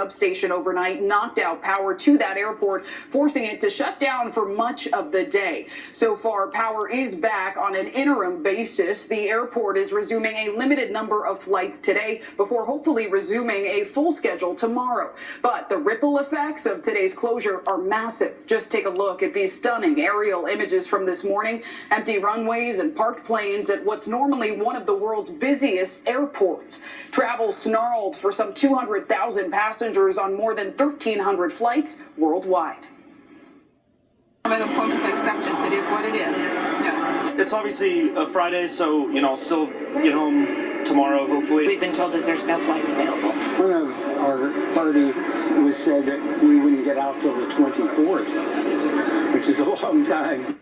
substation overnight knocked out power to that airport, forcing it to shut down for much of the day. So far, power is back on an interim basis. The airport is resuming a limited number of flights today before hopefully resuming a full schedule tomorrow. But the ripple effects of today's closure are massive. Just take a look at these stunning aerial images from this morning. Empty runways and parked planes at what's normally one of the world's busiest airports. Travel snarled for some 200,000 passengers on more than 1,300 flights worldwide. By the point of acceptance, it is what it is. Yeah. It's obviously a Friday, so, I'll still get home tomorrow, hopefully. We've been told there's no flights available. One of our parties was said that we wouldn't get out till the 24th, which is a long time.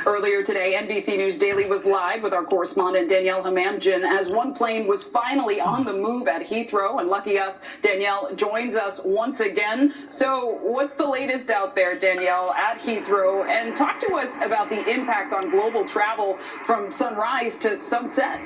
Earlier today, NBC News Daily was live with our correspondent Danielle Hamamdjian as one plane was finally on the move at Heathrow. And lucky us, Danielle joins us once again. So what's the latest out there, Danielle, at Heathrow? And talk to us about the impact on global travel from sunrise to sunset.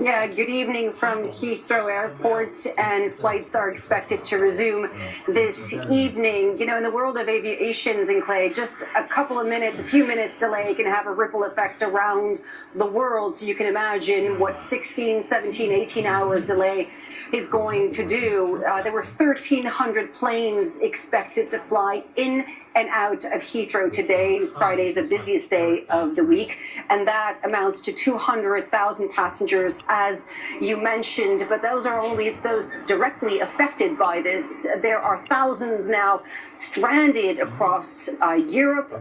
Yeah, good evening from Heathrow Airport, and flights are expected to resume this evening. In the world of aviation, Clay, just a few minutes delay can have a ripple effect around the world. So you can imagine what 16, 17, 18 hours delay is going to do. There were 1,300 planes expected to fly in and out of Heathrow today. Friday is the busiest day of the week, and that amounts to 200,000 passengers, as you mentioned. But those are only those directly affected by this. There are thousands now stranded across Europe,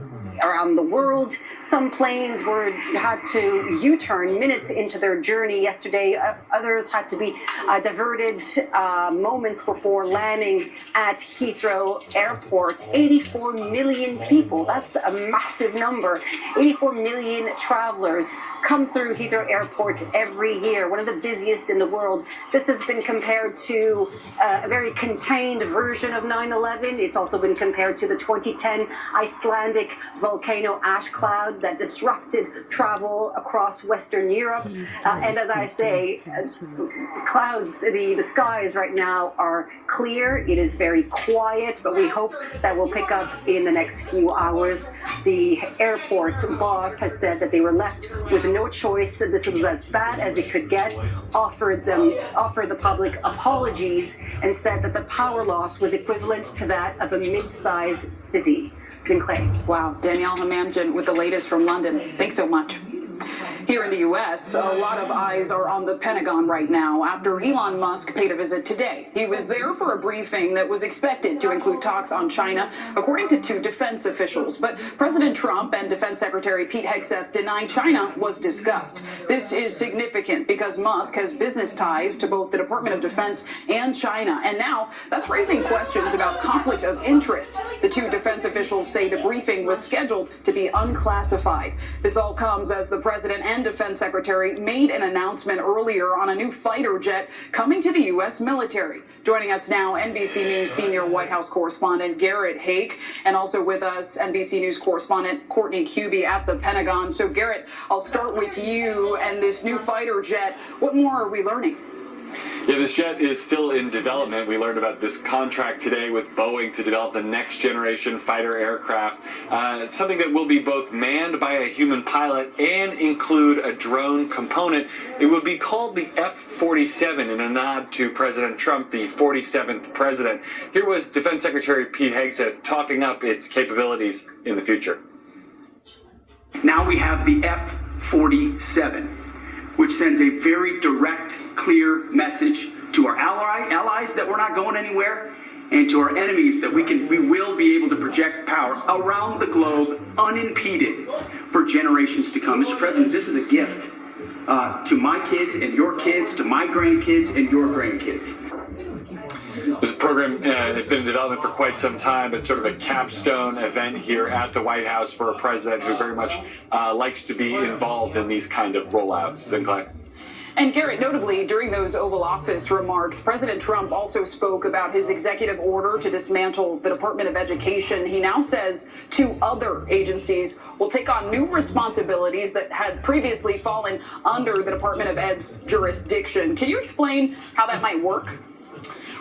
around the world. Some planes had to U-turn minutes into their journey yesterday. Others had to be diverted moments before landing at Heathrow Airport. 84 million people, that's a massive number. 84 million travelers come through Heathrow Airport every year, one of the busiest in the world. This has been compared to a very contained version of 9/11. It's also been compared to the 2010 Icelandic volcano ash cloud that disrupted travel across Western Europe. And as I say, clouds, the skies right now are clear. It is very quiet, but we hope that will pick up in the next few hours. The airport boss has said that they were left with no choice, that this was as bad as it could get, offered the public apologies, and said that the power loss was equivalent to that of a mid-sized city. Sinclair. Wow, Danielle Hamamdjian with the latest from London. Thanks so much. Here in the U.S., a lot of eyes are on the Pentagon right now after Elon Musk paid a visit today. He was there for a briefing that was expected to include talks on China, according to two defense officials. But President Trump and Defense Secretary Pete Hegseth denied China was discussed. This is significant because Musk has business ties to both the Department of Defense and China. And now that's raising questions about conflict of interest. The two defense officials say the briefing was scheduled to be unclassified. This all comes as the president and defense secretary made an announcement earlier on a new fighter jet coming to the U.S. military. Joining us now, NBC News senior White House correspondent Garrett Hake, and also with us, NBC News correspondent Courtney Cubie at the Pentagon. So Garrett, I'll start with you and this new fighter jet. What more are we learning? Yeah, this jet is still in development. We learned about this contract today with Boeing to develop the next generation fighter aircraft. It's something that will be both manned by a human pilot and include a drone component. It will be called the F-47 in a nod to President Trump, the 47th president. Here was Defense Secretary Pete Hegseth talking up its capabilities in the future. Now we have the F-47. Which sends a very direct, clear message to our allies that we're not going anywhere, and to our enemies that we will be able to project power around the globe unimpeded for generations to come. Mr. President, this is a gift to my kids and your kids, to my grandkids and your grandkids. This program has been in development for quite some time. It's sort of a capstone event here at the White House for a president who very much likes to be involved in these kind of rollouts. Sinclair. And Garrett, notably, during those Oval Office remarks, President Trump also spoke about his executive order to dismantle the Department of Education. He now says 2 other agencies will take on new responsibilities that had previously fallen under the Department of Ed's jurisdiction. Can you explain how that might work?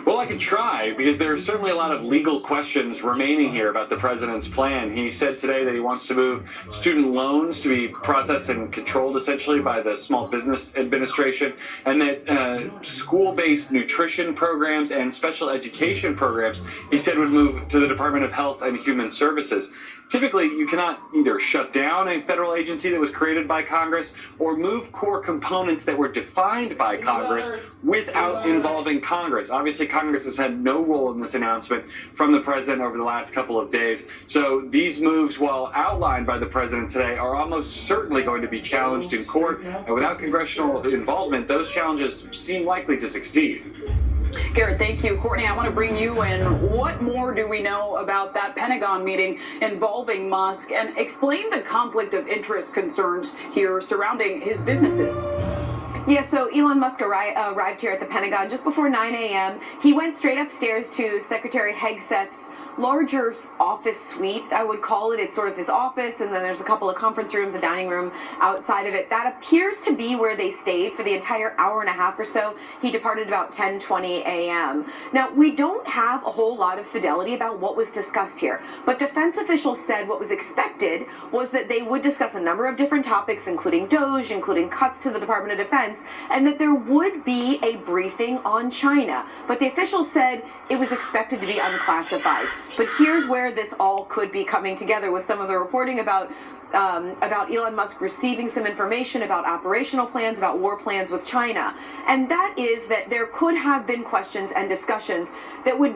Well, I could try, because there are certainly a lot of legal questions remaining here about the president's plan. He said today that he wants to move student loans to be processed and controlled essentially by the Small Business Administration, and that school-based nutrition programs and special education programs, he said, would move to the Department of Health and Human Services. Typically, you cannot either shut down a federal agency that was created by Congress or move core components that were defined by Congress without involving Congress. Obviously, Congress has had no role in this announcement from the president over the last couple of days. So these moves, while outlined by the president today, are almost certainly going to be challenged in court. And without congressional involvement, those challenges seem likely to succeed. Garrett, thank you. Courtney, I want to bring you in. What more do we know about that Pentagon meeting involving Musk, and explain the conflict of interest concerns here surrounding his businesses? Yeah, so Elon Musk arrived here at the Pentagon just before 9 a.m. He went straight upstairs to Secretary Hegseth's larger office suite, I would call it. It's sort of his office, and then there's a couple of conference rooms, a dining room outside of it. That appears to be where they stayed for the entire hour and a half or so. He departed about 10:20 a.m. Now, we don't have a whole lot of fidelity about what was discussed here, but defense officials said what was expected was that they would discuss a number of different topics, including DOGE, including cuts to the Department of Defense, and that there would be a briefing on China. But the officials said it was expected to be unclassified. But here's where this all could be coming together with some of the reporting about Elon Musk receiving some information about operational plans, about war plans with China. And that is that there could have been questions and discussions that would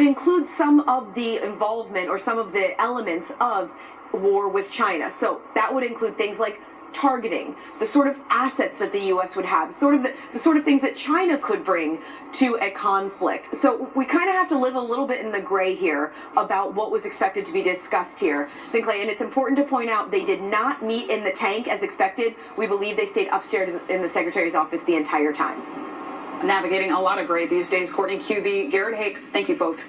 include some of the involvement or some of the elements of war with China. So that would include things like targeting, the sort of assets that the U.S. would have, the sort of things that China could bring to a conflict. So we kind of have to live a little bit in the gray here about what was expected to be discussed here, Sinclair. And it's important to point out they did not meet in the tank as expected. We believe they stayed upstairs in the Secretary's office the entire time. Navigating a lot of gray these days. Courtney, QB, Garrett Hake, thank you both.